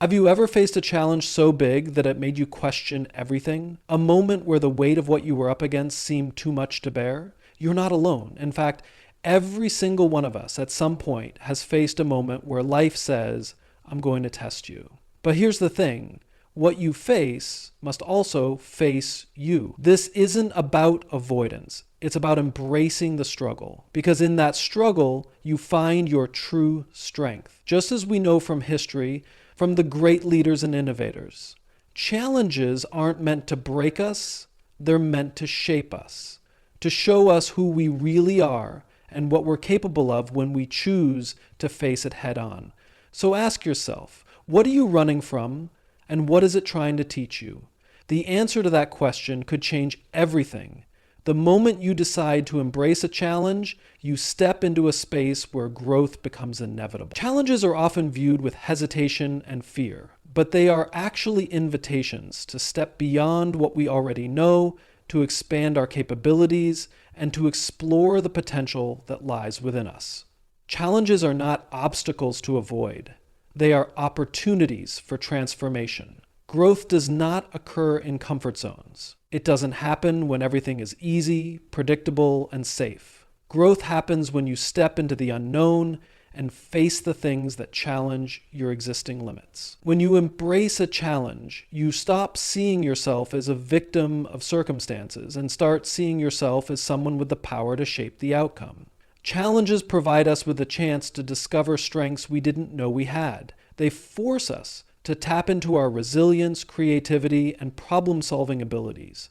Have you ever faced a challenge so big that it made you question everything? A moment where the weight of what you were up against seemed too much to bear? You're not alone. In fact, every single one of us at some point has faced a moment where life says, I'm going to test you. But here's the thing. What you face must also face you. This isn't about avoidance. It's about embracing the struggle. Because in that struggle, you find your true strength. Just as we know from history, from the great leaders and innovators, challenges aren't meant to break us, they're meant to shape us, to show us who we really are and what we're capable of when we choose to face it head on. So ask yourself, what are you running from and what is it trying to teach you? The answer to that question could change everything. The moment you decide to embrace a challenge, you step into a space where growth becomes inevitable. Challenges are often viewed with hesitation and fear, but they are actually invitations to step beyond what we already know, to expand our capabilities, and to explore the potential that lies within us. Challenges are not obstacles to avoid. They are opportunities for transformation. Growth does not occur in comfort zones. It doesn't happen when everything is easy, predictable, and safe. Growth happens when you step into the unknown and face the things that challenge your existing limits. When you embrace a challenge, you stop seeing yourself as a victim of circumstances and start seeing yourself as someone with the power to shape the outcome. Challenges provide us with a chance to discover strengths we didn't know we had. They force us to tap into our resilience, creativity, and problem-solving abilities.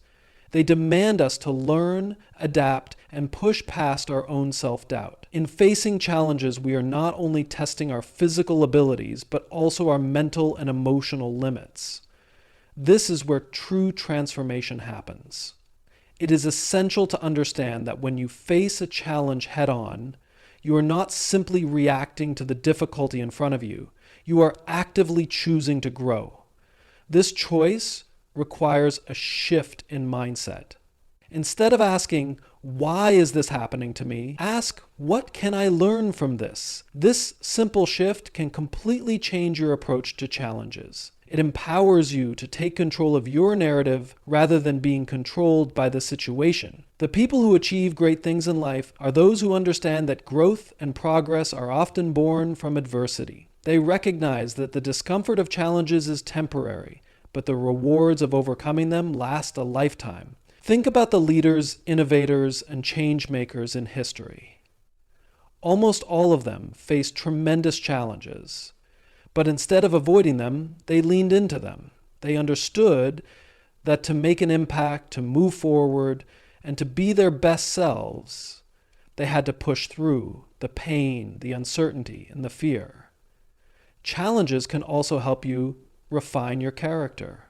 They demand us to learn, adapt, and push past our own self-doubt. In facing challenges, we are not only testing our physical abilities, but also our mental and emotional limits. This is where true transformation happens. It is essential to understand that when you face a challenge head-on, you are not simply reacting to the difficulty in front of you. You are actively choosing to grow. This choice requires a shift in mindset. Instead of asking, why is this happening to me? Ask, what can I learn from this? This simple shift can completely change your approach to challenges. It empowers you to take control of your narrative rather than being controlled by the situation. The people who achieve great things in life are those who understand that growth and progress are often born from adversity. They recognize that the discomfort of challenges is temporary, but the rewards of overcoming them last a lifetime. Think about the leaders, innovators, and change makers in history. Almost all of them faced tremendous challenges, but instead of avoiding them, they leaned into them. They understood that to make an impact, to move forward, and to be their best selves, they had to push through the pain, the uncertainty, and the fear. Challenges can also help you refine your character.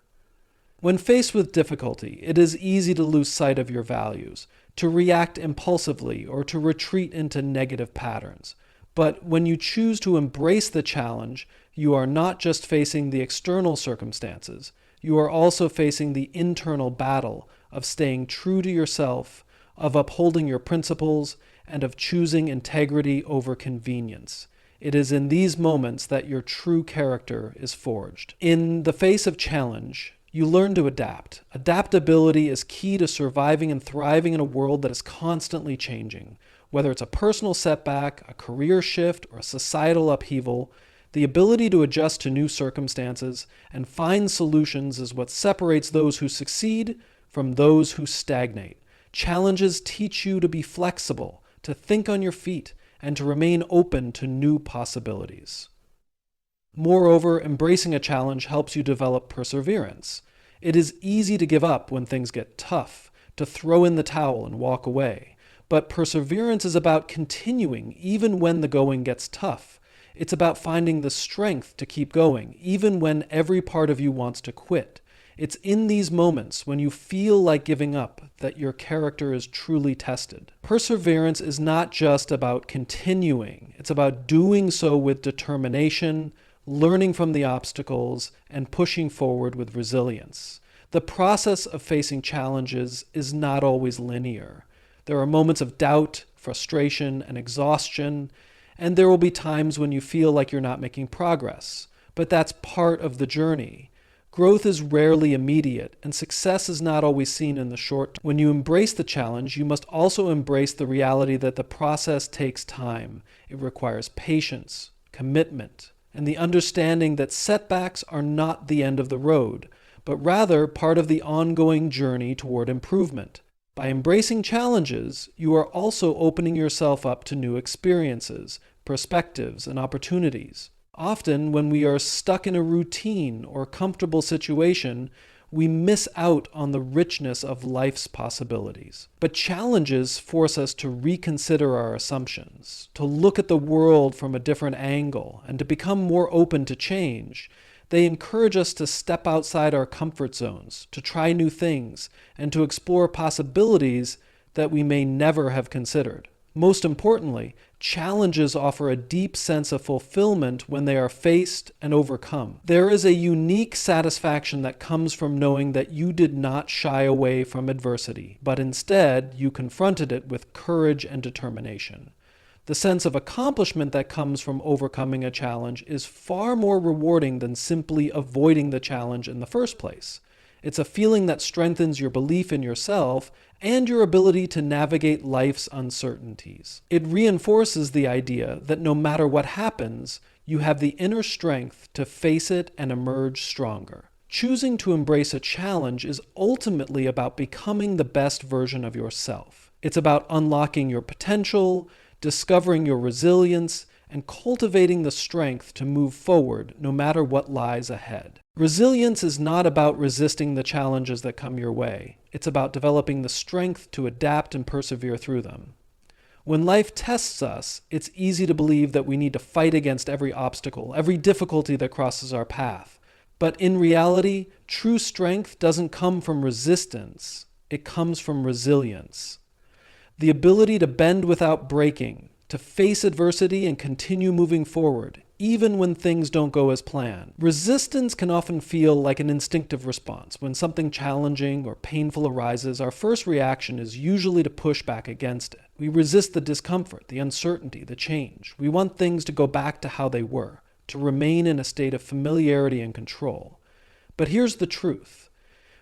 When faced with difficulty, it is easy to lose sight of your values, to react impulsively, or to retreat into negative patterns. But when you choose to embrace the challenge, you are not just facing the external circumstances, you are also facing the internal battle of staying true to yourself, of upholding your principles, and of choosing integrity over convenience. It is in these moments that your true character is forged. In the face of challenge, you learn to adapt. Adaptability is key to surviving and thriving in a world that is constantly changing. Whether it's a personal setback, a career shift, or a societal upheaval, the ability to adjust to new circumstances and find solutions is what separates those who succeed from those who stagnate. Challenges teach you to be flexible, to think on your feet, and to remain open to new possibilities. Moreover, embracing a challenge helps you develop perseverance. It is easy to give up when things get tough, to throw in the towel and walk away. But perseverance is about continuing even when the going gets tough. It's about finding the strength to keep going, even when every part of you wants to quit. It's in these moments when you feel like giving up that your character is truly tested. Perseverance is not just about continuing. It's about doing so with determination, learning from the obstacles, and pushing forward with resilience. The process of facing challenges is not always linear. There are moments of doubt, frustration, and exhaustion, and there will be times when you feel like you're not making progress. But that's part of the journey. Growth is rarely immediate, and success is not always seen in the short term. When you embrace the challenge, you must also embrace the reality that the process takes time. It requires patience, commitment, and the understanding that setbacks are not the end of the road, but rather part of the ongoing journey toward improvement. By embracing challenges, you are also opening yourself up to new experiences, perspectives, and opportunities. Often, when we are stuck in a routine or comfortable situation, we miss out on the richness of life's possibilities. But challenges force us to reconsider our assumptions, to look at the world from a different angle, and to become more open to change. They encourage us to step outside our comfort zones, to try new things, and to explore possibilities that we may never have considered. Most importantly, challenges offer a deep sense of fulfillment when they are faced and overcome. There is a unique satisfaction that comes from knowing that you did not shy away from adversity, but instead you confronted it with courage and determination. The sense of accomplishment that comes from overcoming a challenge is far more rewarding than simply avoiding the challenge in the first place. It's a feeling that strengthens your belief in yourself and your ability to navigate life's uncertainties. It reinforces the idea that no matter what happens, you have the inner strength to face it and emerge stronger. Choosing to embrace a challenge is ultimately about becoming the best version of yourself. It's about unlocking your potential, discovering your resilience, and cultivating the strength to move forward no matter what lies ahead. Resilience is not about resisting the challenges that come your way. It's about developing the strength to adapt and persevere through them. When life tests us, it's easy to believe that we need to fight against every obstacle, every difficulty that crosses our path. But in reality, true strength doesn't come from resistance. It comes from resilience. The ability to bend without breaking, to face adversity and continue moving forward, even when things don't go as planned. Resistance can often feel like an instinctive response. When something challenging or painful arises, our first reaction is usually to push back against it. We resist the discomfort, the uncertainty, the change. We want things to go back to how they were, to remain in a state of familiarity and control. But here's the truth.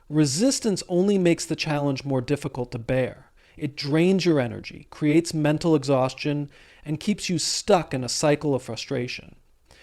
Resistance only makes the challenge more difficult to bear. It drains your energy, creates mental exhaustion, and keeps you stuck in a cycle of frustration.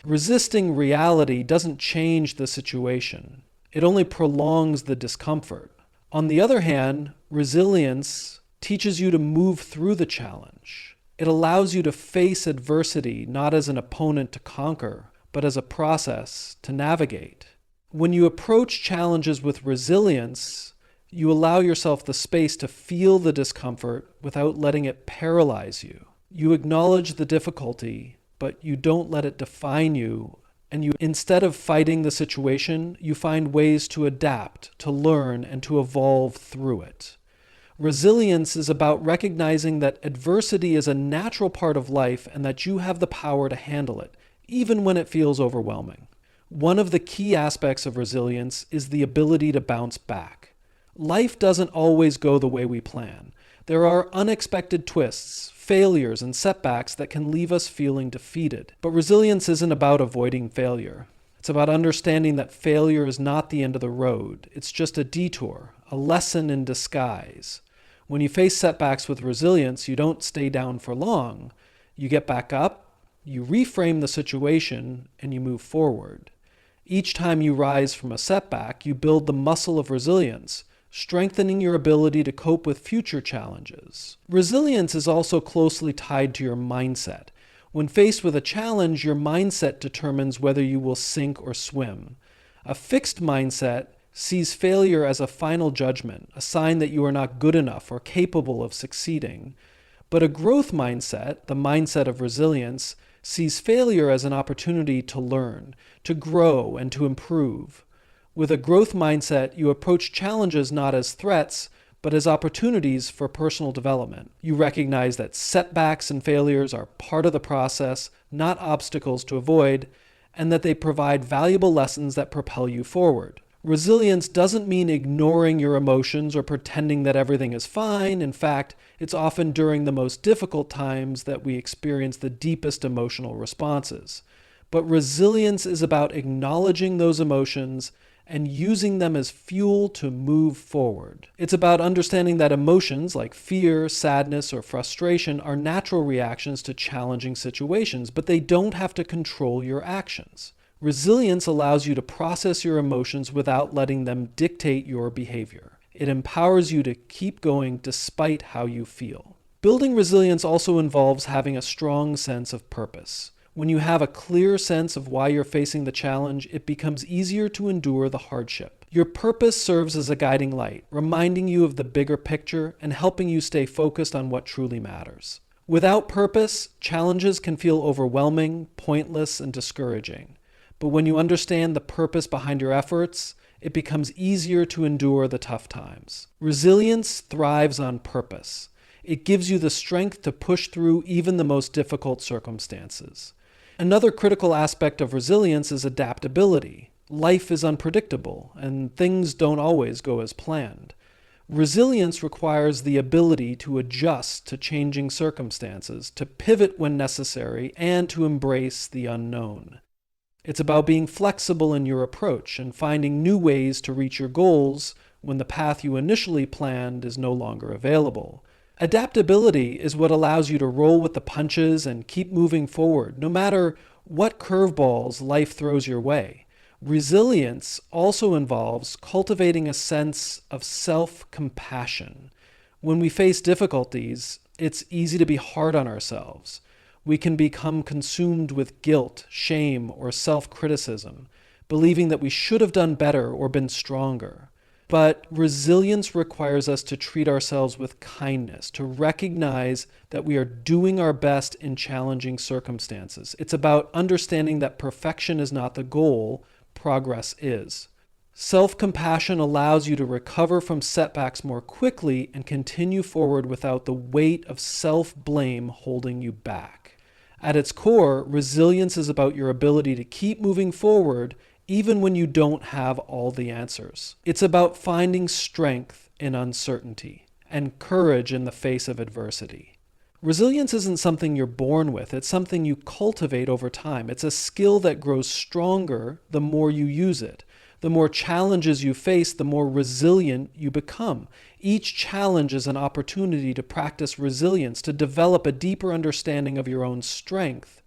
Resisting reality doesn't change the situation. It only prolongs the discomfort. On the other hand, resilience teaches you to move through the challenge. It allows you to face adversity not as an opponent to conquer, but as a process to navigate. When you approach challenges with resilience, you allow yourself the space to feel the discomfort without letting it paralyze you. You acknowledge the difficulty, but you don't let it define you. And instead of fighting the situation, you find ways to adapt, to learn, and to evolve through it. Resilience is about recognizing that adversity is a natural part of life and that you have the power to handle it, even when it feels overwhelming. One of the key aspects of resilience is the ability to bounce back. Life doesn't always go the way we plan. There are unexpected twists, failures, and setbacks that can leave us feeling defeated. But resilience isn't about avoiding failure. It's about understanding that failure is not the end of the road. It's just a detour, a lesson in disguise. When you face setbacks with resilience, you don't stay down for long. You get back up, you reframe the situation, and you move forward. Each time you rise from a setback, you build the muscle of resilience, strengthening your ability to cope with future challenges. Resilience is also closely tied to your mindset. When faced with a challenge, your mindset determines whether you will sink or swim. A fixed mindset sees failure as a final judgment, a sign that you are not good enough or capable of succeeding. But a growth mindset, the mindset of resilience, sees failure as an opportunity to learn, to grow, and to improve. With a growth mindset, you approach challenges not as threats, but as opportunities for personal development. You recognize that setbacks and failures are part of the process, not obstacles to avoid, and that they provide valuable lessons that propel you forward. Resilience doesn't mean ignoring your emotions or pretending that everything is fine. In fact, it's often during the most difficult times that we experience the deepest emotional responses. But resilience is about acknowledging those emotions and using them as fuel to move forward. It's about understanding that emotions like fear, sadness, or frustration are natural reactions to challenging situations, but they don't have to control your actions. Resilience allows you to process your emotions without letting them dictate your behavior. It empowers you to keep going despite how you feel. Building resilience also involves having a strong sense of purpose. When you have a clear sense of why you're facing the challenge, it becomes easier to endure the hardship. Your purpose serves as a guiding light, reminding you of the bigger picture and helping you stay focused on what truly matters. Without purpose, challenges can feel overwhelming, pointless, and discouraging. But when you understand the purpose behind your efforts, it becomes easier to endure the tough times. Resilience thrives on purpose. It gives you the strength to push through even the most difficult circumstances. Another critical aspect of resilience is adaptability. Life is unpredictable, and things don't always go as planned. Resilience requires the ability to adjust to changing circumstances, to pivot when necessary, and to embrace the unknown. It's about being flexible in your approach and finding new ways to reach your goals when the path you initially planned is no longer available. Adaptability is what allows you to roll with the punches and keep moving forward, no matter what curveballs life throws your way. Resilience also involves cultivating a sense of self-compassion. When we face difficulties, it's easy to be hard on ourselves. We can become consumed with guilt, shame, or self-criticism, believing that we should have done better or been stronger. But resilience requires us to treat ourselves with kindness, to recognize that we are doing our best in challenging circumstances. It's about understanding that perfection is not the goal, progress is. Self-compassion allows you to recover from setbacks more quickly and continue forward without the weight of self-blame holding you back. At its core, resilience is about your ability to keep moving forward even when you don't have all the answers. It's about finding strength in uncertainty and courage in the face of adversity. Resilience isn't something you're born with, it's something you cultivate over time. It's a skill that grows stronger the more you use it. The more challenges you face, the more resilient you become. Each challenge is an opportunity to practice resilience, to develop a deeper understanding of your own strength,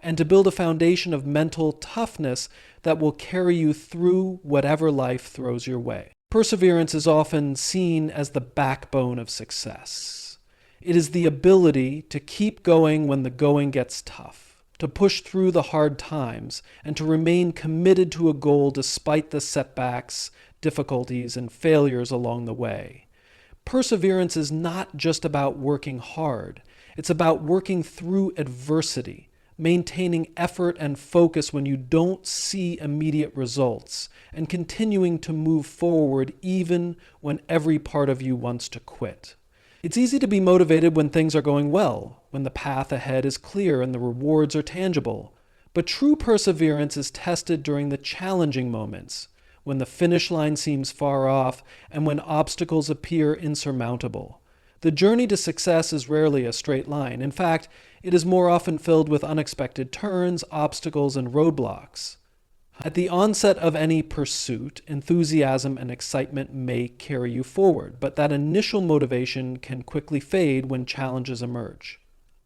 and to build a foundation of mental toughness that will carry you through whatever life throws your way. Perseverance is often seen as the backbone of success. It is the ability to keep going when the going gets tough, to push through the hard times, and to remain committed to a goal despite the setbacks, difficulties, and failures along the way. Perseverance is not just about working hard. It's about working through adversity, maintaining effort and focus when you don't see immediate results, and continuing to move forward even when every part of you wants to quit. It's easy to be motivated when things are going well, when the path ahead is clear and the rewards are tangible. But true perseverance is tested during the challenging moments, when the finish line seems far off and when obstacles appear insurmountable. The journey to success is rarely a straight line. In fact, it is more often filled with unexpected turns, obstacles, and roadblocks. At the onset of any pursuit, enthusiasm and excitement may carry you forward, but that initial motivation can quickly fade when challenges emerge.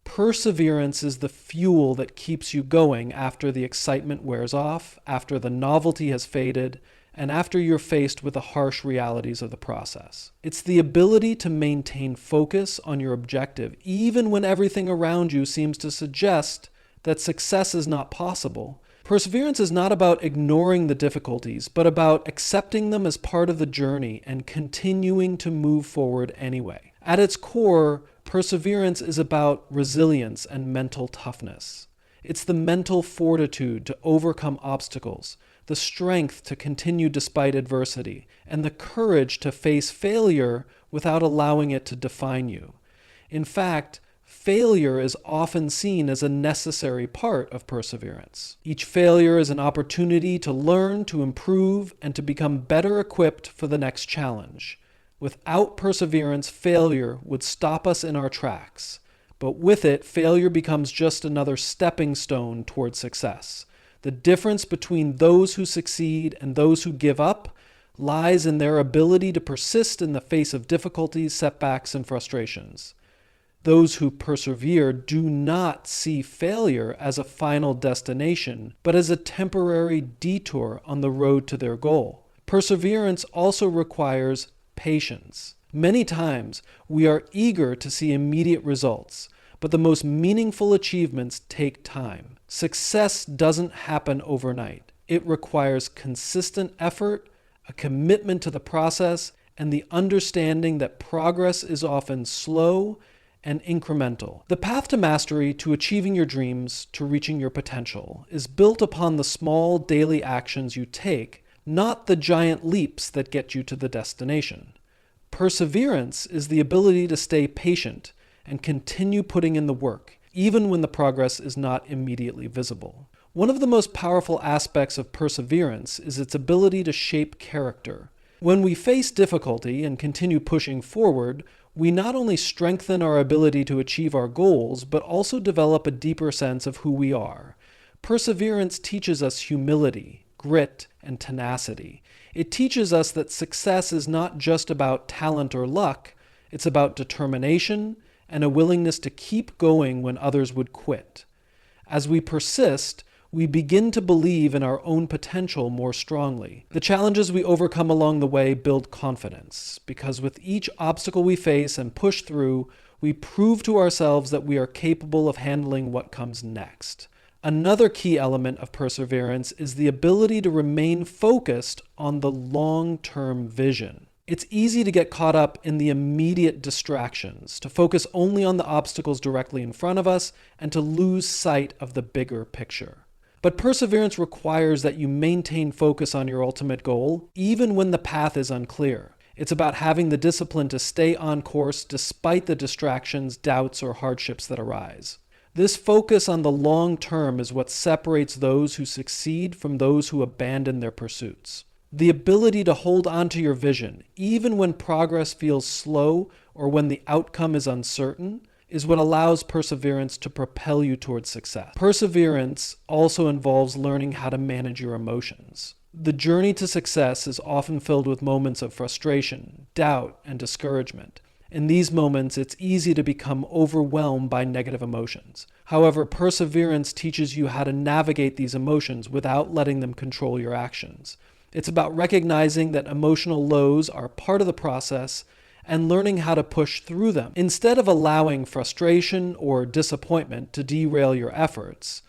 Perseverance is the fuel that keeps you going after the excitement wears off, after the novelty has faded, and after you're faced with the harsh realities of the process. It's the ability to maintain focus on your objective, even when everything around you seems to suggest that success is not possible. Perseverance is not about ignoring the difficulties, but about accepting them as part of the journey and continuing to move forward anyway. At its core, perseverance is about resilience and mental toughness. It's the mental fortitude to overcome obstacles, the strength to continue despite adversity, and the courage to face failure without allowing it to define you. In fact, failure is often seen as a necessary part of perseverance. Each failure is an opportunity to learn, to improve, and to become better equipped for the next challenge. Without perseverance, failure would stop us in our tracks. But with it, failure becomes just another stepping stone toward success. The difference between those who succeed and those who give up lies in their ability to persist in the face of difficulties, setbacks, and frustrations. Those who persevere do not see failure as a final destination, but as a temporary detour on the road to their goal. Perseverance also requires patience. Many times, we are eager to see immediate results, but the most meaningful achievements take time. Success doesn't happen overnight. It requires consistent effort, a commitment to the process, and the understanding that progress is often slow and incremental. The path to mastery, to achieving your dreams, to reaching your potential, is built upon the small daily actions you take, not the giant leaps that get you to the destination. Perseverance is the ability to stay patient and continue putting in the work, even when the progress is not immediately visible. One of the most powerful aspects of perseverance is its ability to shape character. When we face difficulty and continue pushing forward, we not only strengthen our ability to achieve our goals, but also develop a deeper sense of who we are. Perseverance teaches us humility, grit, and tenacity. It teaches us that success is not just about talent or luck, it's about determination and a willingness to keep going when others would quit. As we persist, we begin to believe in our own potential more strongly. The challenges we overcome along the way build confidence, because with each obstacle we face and push through, we prove to ourselves that we are capable of handling what comes next. Another key element of perseverance is the ability to remain focused on the long-term vision. It's easy to get caught up in the immediate distractions, to focus only on the obstacles directly in front of us, and to lose sight of the bigger picture. But perseverance requires that you maintain focus on your ultimate goal, even when the path is unclear. It's about having the discipline to stay on course despite the distractions, doubts, or hardships that arise. This focus on the long term is what separates those who succeed from those who abandon their pursuits. The ability to hold on to your vision, even when progress feels slow or when the outcome is uncertain, is what allows perseverance to propel you towards success. Perseverance also involves learning how to manage your emotions. The journey to success is often filled with moments of frustration, doubt, and discouragement. In these moments, it's easy to become overwhelmed by negative emotions. However, perseverance teaches you how to navigate these emotions without letting them control your actions. It's about recognizing that emotional lows are part of the process and learning how to push through them. Instead of allowing frustration or disappointment to derail your efforts,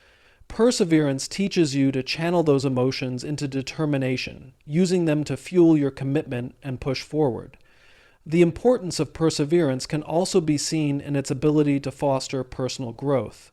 perseverance teaches you to channel those emotions into determination, using them to fuel your commitment and push forward. The importance of perseverance can also be seen in its ability to foster personal growth.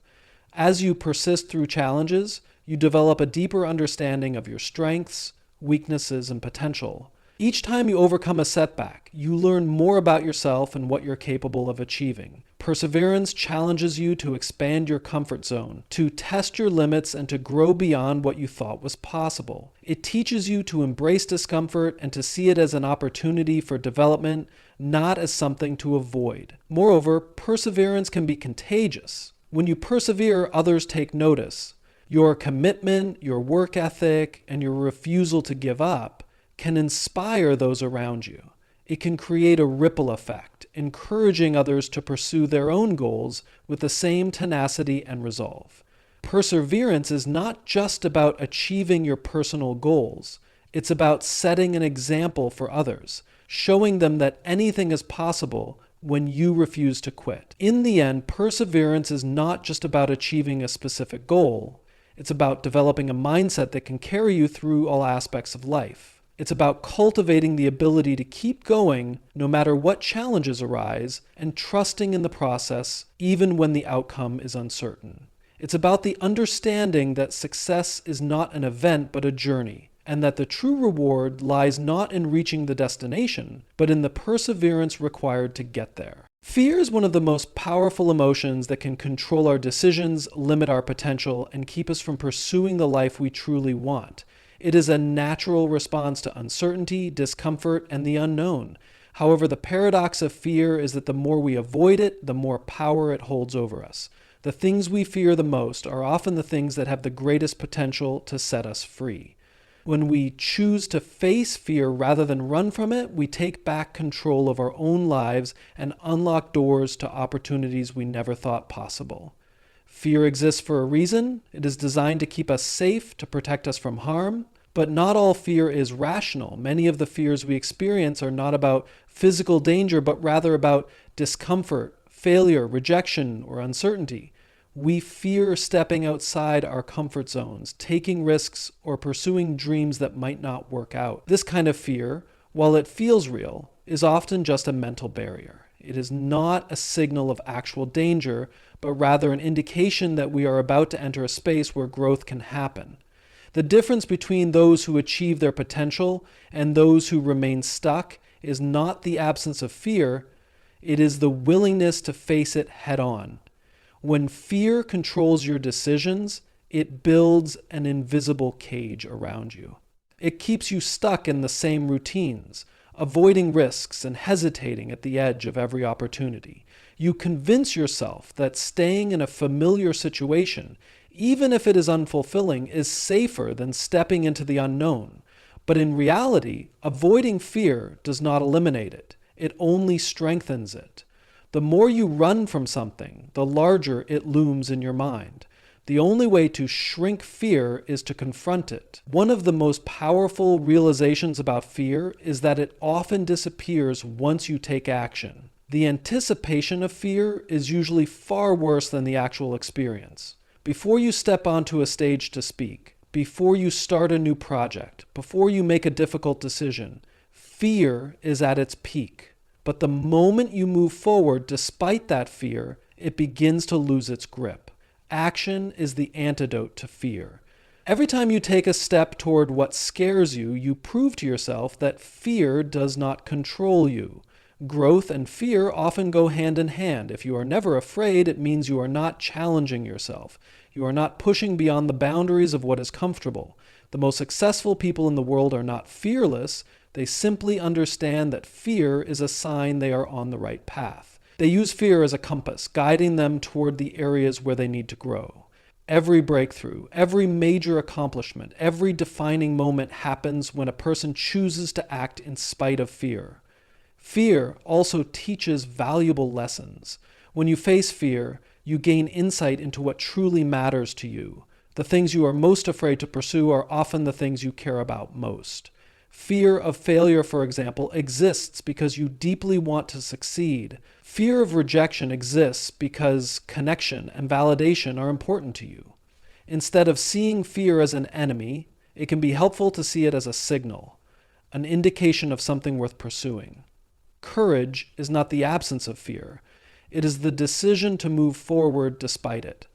As you persist through challenges, you develop a deeper understanding of your strengths, weaknesses, and potential. Each time you overcome a setback, you learn more about yourself and what you're capable of achieving. Perseverance challenges you to expand your comfort zone, to test your limits, and to grow beyond what you thought was possible. It teaches you to embrace discomfort and to see it as an opportunity for development, not as something to avoid. Moreover, perseverance can be contagious. When you persevere, others take notice. Your commitment, your work ethic, and your refusal to give up can inspire those around you. It can create a ripple effect, encouraging others to pursue their own goals with the same tenacity and resolve. Perseverance is not just about achieving your personal goals. It's about setting an example for others, showing them that anything is possible when you refuse to quit. In the end, perseverance is not just about achieving a specific goal. It's about developing a mindset that can carry you through all aspects of life. It's about cultivating the ability to keep going no matter what challenges arise and trusting in the process even when the outcome is uncertain. It's about the understanding that success is not an event but a journey, and that the true reward lies not in reaching the destination, but in the perseverance required to get there. Fear is one of the most powerful emotions that can control our decisions, limit our potential, and keep us from pursuing the life we truly want. It is a natural response to uncertainty, discomfort, and the unknown. However, the paradox of fear is that the more we avoid it, the more power it holds over us. The things we fear the most are often the things that have the greatest potential to set us free. When we choose to face fear rather than run from it, we take back control of our own lives and unlock doors to opportunities we never thought possible. Fear exists for a reason. It is designed to keep us safe, to protect us from harm. But not all fear is rational. Many of the fears we experience are not about physical danger, but rather about discomfort, failure, rejection, or uncertainty. We fear stepping outside our comfort zones, taking risks, or pursuing dreams that might not work out. This kind of fear, while it feels real, is often just a mental barrier. It is not a signal of actual danger, but rather an indication that we are about to enter a space where growth can happen. The difference between those who achieve their potential and those who remain stuck is not the absence of fear, it is the willingness to face it head on. When fear controls your decisions, it builds an invisible cage around you. It keeps you stuck in the same routines, avoiding risks and hesitating at the edge of every opportunity. You convince yourself that staying in a familiar situation, even if it is unfulfilling, is safer than stepping into the unknown. But in reality, avoiding fear does not eliminate it. It only strengthens it. The more you run from something, the larger it looms in your mind. The only way to shrink fear is to confront it. One of the most powerful realizations about fear is that it often disappears once you take action. The anticipation of fear is usually far worse than the actual experience. Before you step onto a stage to speak, before you start a new project, before you make a difficult decision, fear is at its peak. But the moment you move forward despite that fear, it begins to lose its grip. Action is the antidote to fear. Every time you take a step toward what scares you, you prove to yourself that fear does not control you. Growth and fear often go hand in hand. If you are never afraid, it means you are not challenging yourself. You are not pushing beyond the boundaries of what is comfortable. The most successful people in the world are not fearless. They simply understand that fear is a sign they are on the right path. They use fear as a compass, guiding them toward the areas where they need to grow. Every breakthrough, every major accomplishment, every defining moment happens when a person chooses to act in spite of fear. Fear also teaches valuable lessons. When you face fear, you gain insight into what truly matters to you. The things you are most afraid to pursue are often the things you care about most. Fear of failure, for example, exists because you deeply want to succeed. Fear of rejection exists because connection and validation are important to you. Instead of seeing fear as an enemy, it can be helpful to see it as a signal, an indication of something worth pursuing. Courage is not the absence of fear. It is the decision to move forward despite it.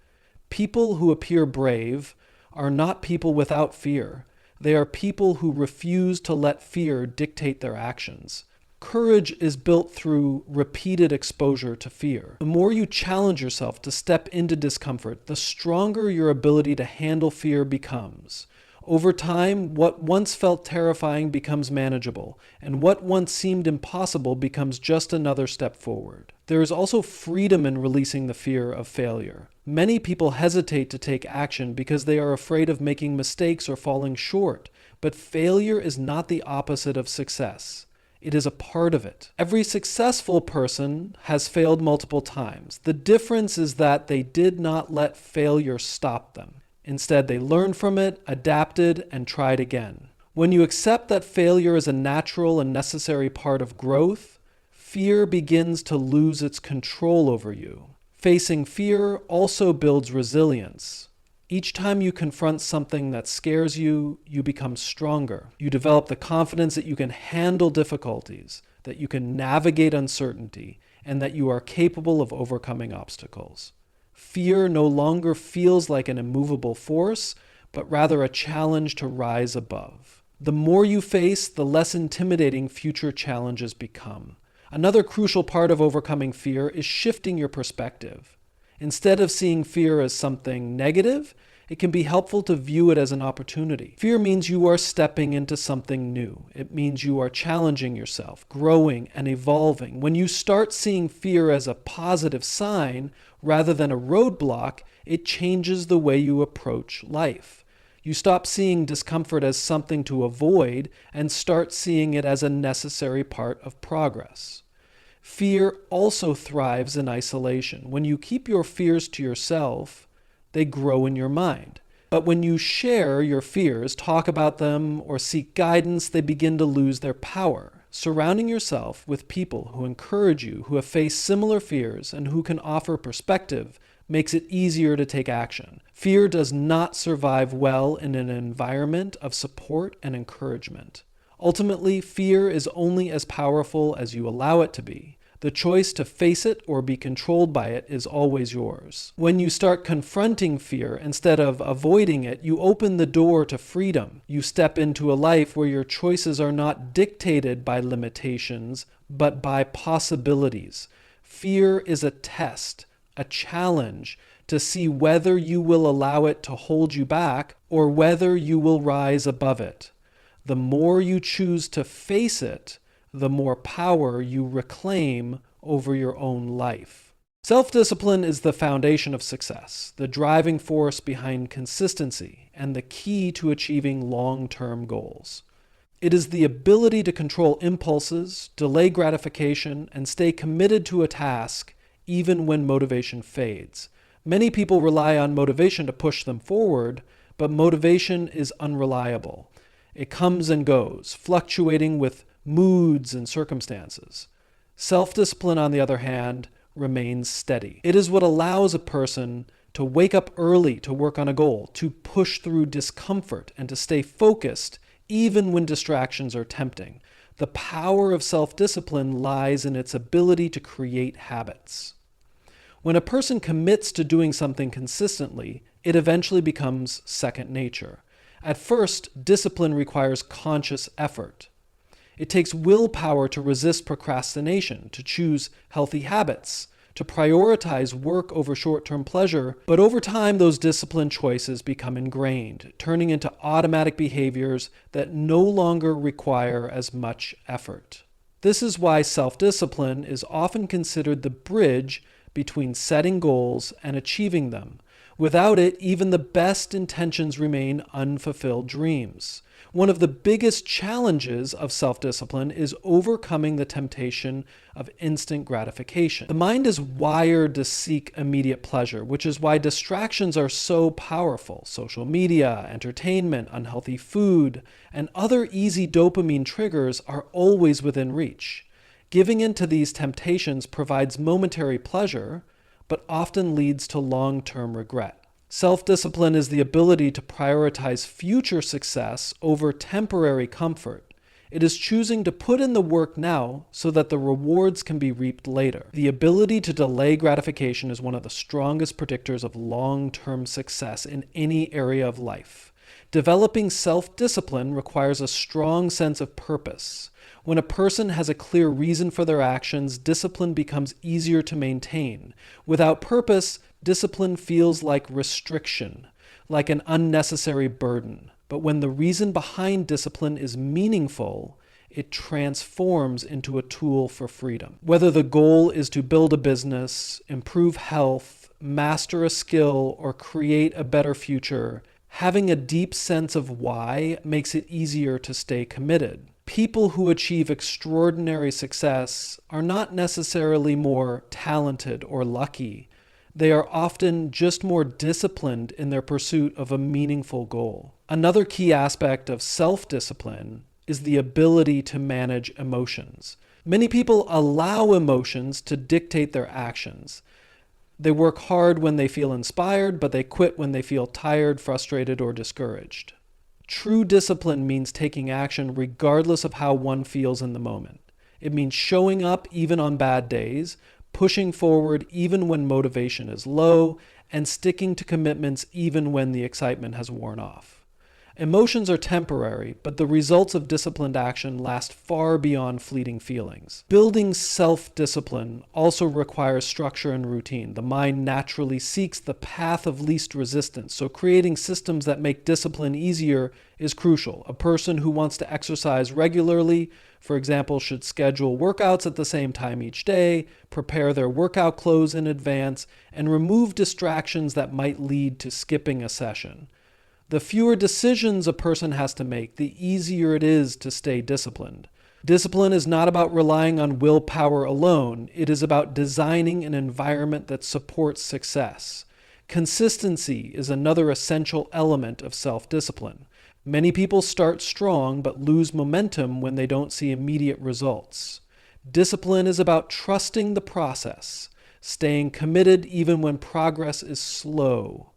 People who appear brave are not people without fear. They are people who refuse to let fear dictate their actions. Courage is built through repeated exposure to fear. The more you challenge yourself to step into discomfort, the stronger your ability to handle fear becomes. Over time, what once felt terrifying becomes manageable, and what once seemed impossible becomes just another step forward. There is also freedom in releasing the fear of failure. Many people hesitate to take action because they are afraid of making mistakes or falling short, but failure is not the opposite of success. It is a part of it. Every successful person has failed multiple times. The difference is that they did not let failure stop them. Instead, they learned from it, adapted, and tried again. When you accept that failure is a natural and necessary part of growth, fear begins to lose its control over you. Facing fear also builds resilience. Each time you confront something that scares you, you become stronger. You develop the confidence that you can handle difficulties, that you can navigate uncertainty, and that you are capable of overcoming obstacles. Fear no longer feels like an immovable force, but rather a challenge to rise above. The more you face, the less intimidating future challenges become. Another crucial part of overcoming fear is shifting your perspective. Instead of seeing fear as something negative, it can be helpful to view it as an opportunity. Fear means you are stepping into something new. It means you are challenging yourself, growing and evolving. When you start seeing fear as a positive sign Rather than a roadblock, it changes the way you approach life. You stop seeing discomfort as something to avoid and start seeing it as a necessary part of progress. Fear also thrives in isolation. When you keep your fears to yourself, they grow in your mind. But when you share your fears, talk about them, or seek guidance, they begin to lose their power. Surrounding yourself with people who encourage you, who have faced similar fears, and who can offer perspective makes it easier to take action. Fear does not survive well in an environment of support and encouragement. Ultimately, fear is only as powerful as you allow it to be. The choice to face it or be controlled by it is always yours. When you start confronting fear instead of avoiding it, you open the door to freedom. You step into a life where your choices are not dictated by limitations, but by possibilities. Fear is a test, a challenge to see whether you will allow it to hold you back or whether you will rise above it. The more you choose to face it, the more power you reclaim over your own life. Self-discipline is the foundation of success, the driving force behind consistency, and the key to achieving long-term goals. It is the ability to control impulses, delay gratification, and stay committed to a task even when motivation fades. Many people rely on motivation to push them forward, but motivation is unreliable. It comes and goes, fluctuating with moods and circumstances. Self-discipline, on the other hand, remains steady. It is what allows a person to wake up early to work on a goal, to push through discomfort, and to stay focused even when distractions are tempting. The power of self-discipline lies in its ability to create habits. When a person commits to doing something consistently, it eventually becomes second nature. At first, discipline requires conscious effort. It takes willpower to resist procrastination, to choose healthy habits, to prioritize work over short-term pleasure, but over time those disciplined choices become ingrained, turning into automatic behaviors that no longer require as much effort. This is why self-discipline is often considered the bridge between setting goals and achieving them. Without it, even the best intentions remain unfulfilled dreams. One of the biggest challenges of self-discipline is overcoming the temptation of instant gratification. The mind is wired to seek immediate pleasure, which is why distractions are so powerful. Social media, entertainment, unhealthy food, and other easy dopamine triggers are always within reach. Giving in to these temptations provides momentary pleasure, but often leads to long-term regret. Self-discipline is the ability to prioritize future success over temporary comfort. It is choosing to put in the work now so that the rewards can be reaped later. The ability to delay gratification is one of the strongest predictors of long-term success in any area of life. Developing self-discipline requires a strong sense of purpose. When a person has a clear reason for their actions, discipline becomes easier to maintain. Without purpose, discipline feels like restriction, like an unnecessary burden. But when the reason behind discipline is meaningful, it transforms into a tool for freedom. Whether the goal is to build a business, improve health, master a skill, or create a better future, having a deep sense of why makes it easier to stay committed. People who achieve extraordinary success are not necessarily more talented or lucky. They are often just more disciplined in their pursuit of a meaningful goal. Another key aspect of self-discipline is the ability to manage emotions. Many people allow emotions to dictate their actions. They work hard when they feel inspired, but they quit when they feel tired, frustrated, or discouraged. True discipline means taking action regardless of how one feels in the moment. It means showing up even on bad days, pushing forward even when motivation is low, and sticking to commitments even when the excitement has worn off. Emotions are temporary, but the results of disciplined action last far beyond fleeting feelings. Building self-discipline also requires structure and routine. The mind naturally seeks the path of least resistance, so creating systems that make discipline easier is crucial. A person who wants to exercise regularly, for example, should schedule workouts at the same time each day, prepare their workout clothes in advance, and remove distractions that might lead to skipping a session. The fewer decisions a person has to make, the easier it is to stay disciplined. Discipline is not about relying on willpower alone. It is about designing an environment that supports success. Consistency is another essential element of self-discipline. Many people start strong but lose momentum when they don't see immediate results. Discipline is about trusting the process, staying committed even when progress is slow,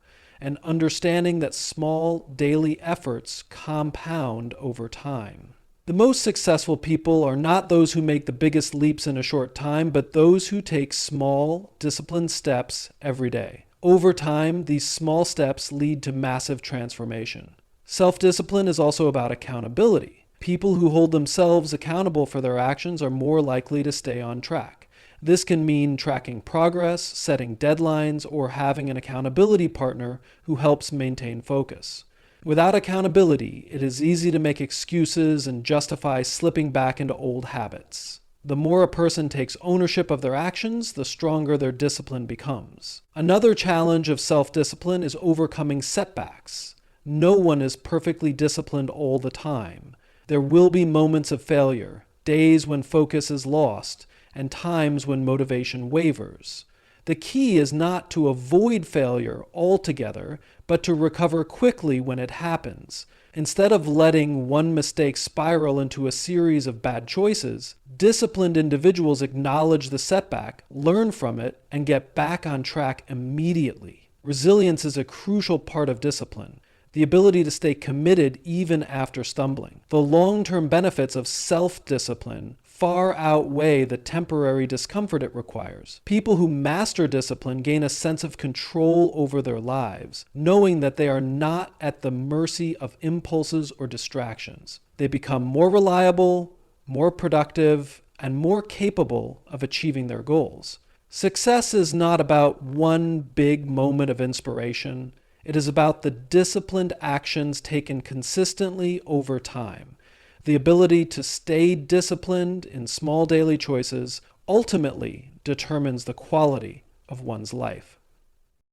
and understanding that small daily efforts compound over time. The most successful people are not those who make the biggest leaps in a short time, but those who take small, disciplined steps every day. Over time, these small steps lead to massive transformation. Self-discipline is also about accountability. People who hold themselves accountable for their actions are more likely to stay on track. This can mean tracking progress, setting deadlines, or having an accountability partner who helps maintain focus. Without accountability, it is easy to make excuses and justify slipping back into old habits. The more a person takes ownership of their actions, the stronger their discipline becomes. Another challenge of self-discipline is overcoming setbacks. No one is perfectly disciplined all the time. There will be moments of failure, days when focus is lost, and times when motivation wavers. The key is not to avoid failure altogether, but to recover quickly when it happens. Instead of letting one mistake spiral into a series of bad choices, disciplined individuals acknowledge the setback, learn from it, and get back on track immediately. Resilience is a crucial part of discipline. The ability to stay committed even after stumbling. The long-term benefits of self-discipline far outweigh the temporary discomfort it requires. People who master discipline gain a sense of control over their lives, knowing that they are not at the mercy of impulses or distractions. They become more reliable, more productive, and more capable of achieving their goals. Success is not about one big moment of inspiration. It is about the disciplined actions taken consistently over time. The ability to stay disciplined in small daily choices ultimately determines the quality of one's life.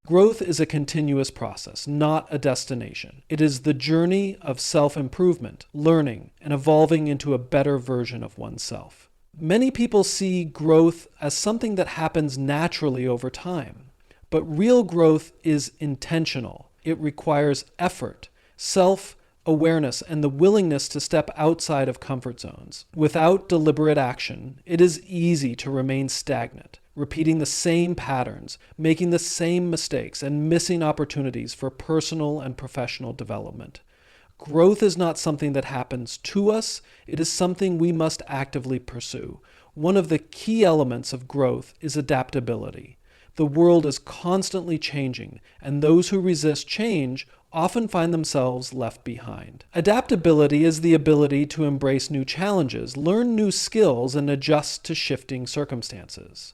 Growth is a continuous process, not a destination. It is the journey of self-improvement, learning, and evolving into a better version of oneself. Many people see growth as something that happens naturally over time, but real growth is intentional. It requires effort, self-awareness, and the willingness to step outside of comfort zones. Without deliberate action, it is easy to remain stagnant, repeating the same patterns, making the same mistakes, and missing opportunities for personal and professional development. Growth is not something that happens to us, it is something we must actively pursue. One of the key elements of growth is adaptability. The world is constantly changing, and those who resist change often find themselves left behind. Adaptability is the ability to embrace new challenges, learn new skills, and adjust to shifting circumstances.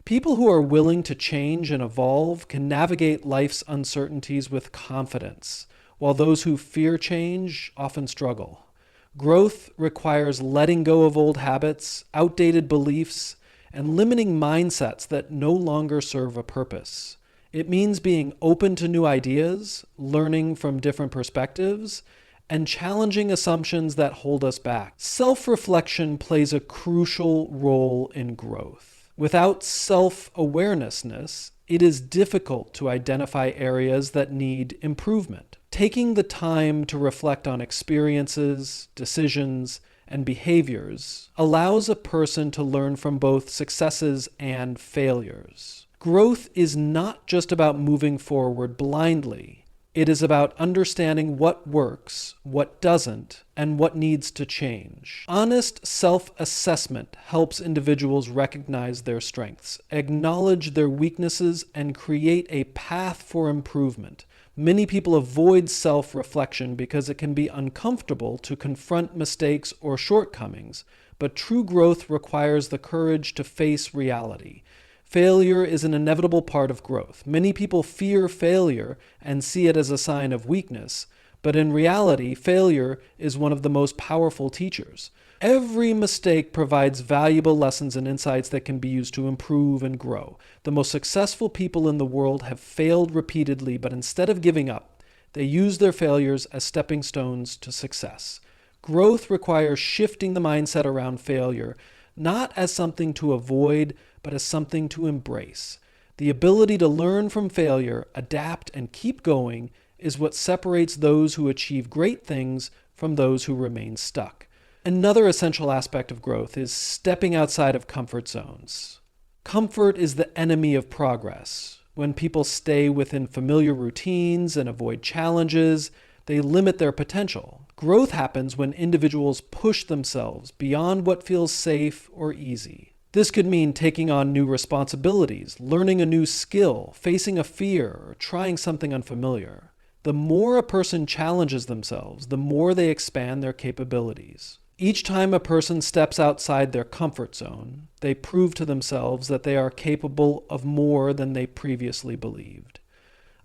People who are willing to change and evolve can navigate life's uncertainties with confidence, while those who fear change often struggle. Growth requires letting go of old habits, outdated beliefs, and limiting mindsets that no longer serve a purpose. It means being open to new ideas, learning from different perspectives, and challenging assumptions that hold us back. Self-reflection plays a crucial role in growth. Without self-awareness, it is difficult to identify areas that need improvement. Taking the time to reflect on experiences, decisions, and behaviors allows a person to learn from both successes and failures. Growth is not just about moving forward blindly. It is about understanding what works, what doesn't, and what needs to change. Honest self-assessment helps individuals recognize their strengths, acknowledge their weaknesses, and create a path for improvement. Many people avoid self-reflection because it can be uncomfortable to confront mistakes or shortcomings, but true growth requires the courage to face reality. Failure is an inevitable part of growth. Many people fear failure and see it as a sign of weakness, but in reality, failure is one of the most powerful teachers. Every mistake provides valuable lessons and insights that can be used to improve and grow. The most successful people in the world have failed repeatedly, but instead of giving up, they use their failures as stepping stones to success. Growth requires shifting the mindset around failure, not as something to avoid, but as something to embrace. The ability to learn from failure, adapt, and keep going is what separates those who achieve great things from those who remain stuck. Another essential aspect of growth is stepping outside of comfort zones. Comfort is the enemy of progress. When people stay within familiar routines and avoid challenges, they limit their potential. Growth happens when individuals push themselves beyond what feels safe or easy. This could mean taking on new responsibilities, learning a new skill, facing a fear, or trying something unfamiliar. The more a person challenges themselves, the more they expand their capabilities. Each time a person steps outside their comfort zone, they prove to themselves that they are capable of more than they previously believed.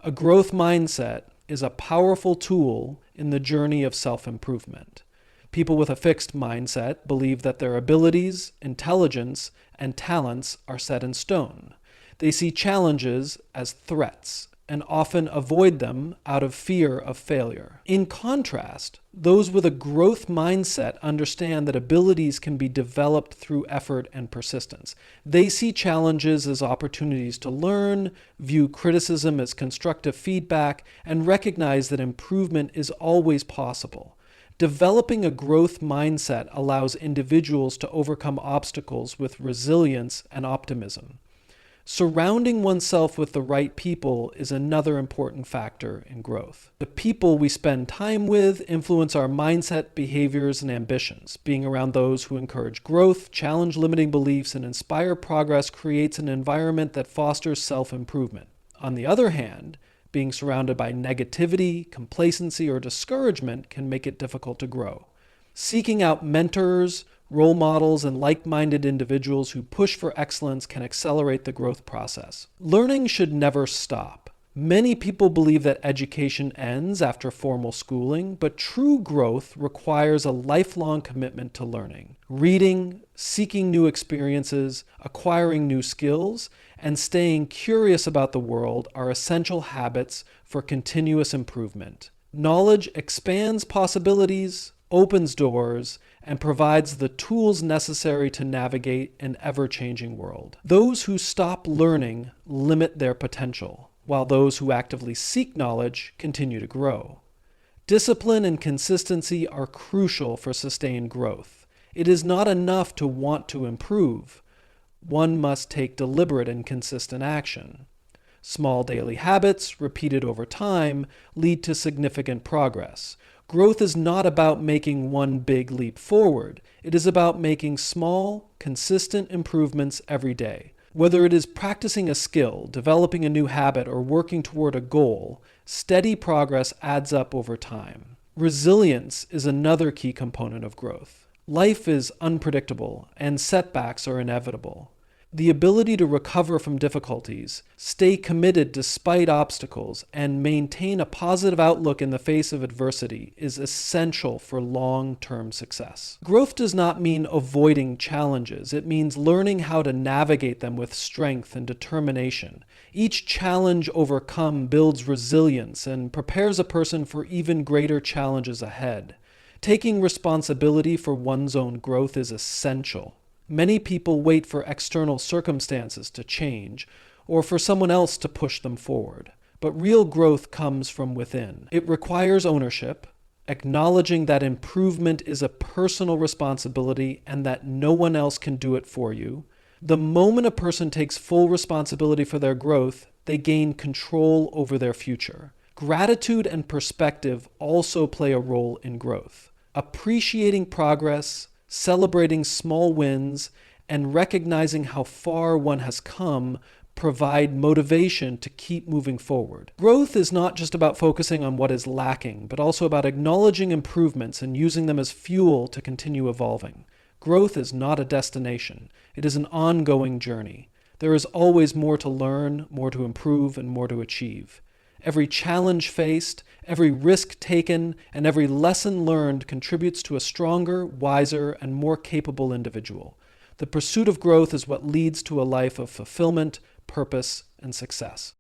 A growth mindset is a powerful tool in the journey of self-improvement. People with a fixed mindset believe that their abilities, intelligence, and talents are set in stone. They see challenges as threats and often avoid them out of fear of failure. In contrast, those with a growth mindset understand that abilities can be developed through effort and persistence. They see challenges as opportunities to learn, view criticism as constructive feedback, and recognize that improvement is always possible. Developing a growth mindset allows individuals to overcome obstacles with resilience and optimism. Surrounding oneself with the right people is another important factor in growth. The people we spend time with influence our mindset, behaviors, and ambitions. Being around those who encourage growth, challenge limiting beliefs, and inspire progress creates an environment that fosters self-improvement. On the other hand, being surrounded by negativity, complacency, or discouragement can make it difficult to grow. Seeking out mentors, role models, and like-minded individuals who push for excellence can accelerate the growth process. Learning should never stop. Many people believe that education ends after formal schooling, but true growth requires a lifelong commitment to learning. Reading, seeking new experiences, acquiring new skills, and staying curious about the world are essential habits for continuous improvement. Knowledge expands possibilities, opens doors, and provides the tools necessary to navigate an ever-changing world. Those who stop learning limit their potential, while those who actively seek knowledge continue to grow. Discipline and consistency are crucial for sustained growth. It is not enough to want to improve. One must take deliberate and consistent action. Small daily habits, repeated over time, lead to significant progress. Growth is not about making one big leap forward. It is about making small, consistent improvements every day. Whether it is practicing a skill, developing a new habit, or working toward a goal, steady progress adds up over time. Resilience is another key component of growth. Life is unpredictable, and setbacks are inevitable. The ability to recover from difficulties, stay committed despite obstacles, and maintain a positive outlook in the face of adversity is essential for long-term success. Growth does not mean avoiding challenges. It means learning how to navigate them with strength and determination. Each challenge overcome builds resilience and prepares a person for even greater challenges ahead. Taking responsibility for one's own growth is essential. Many people wait for external circumstances to change or for someone else to push them forward. But real growth comes from within. It requires ownership, acknowledging that improvement is a personal responsibility and that no one else can do it for you. The moment a person takes full responsibility for their growth, they gain control over their future. Gratitude and perspective also play a role in growth. Appreciating progress, celebrating small wins, and recognizing how far one has come provide motivation to keep moving forward. Growth is not just about focusing on what is lacking, but also about acknowledging improvements and using them as fuel to continue evolving. Growth is not a destination. It is an ongoing journey. There is always more to learn, more to improve, and more to achieve. Every challenge faced, every risk taken, and every lesson learned contributes to a stronger, wiser, and more capable individual. The pursuit of growth is what leads to a life of fulfillment, purpose, and success.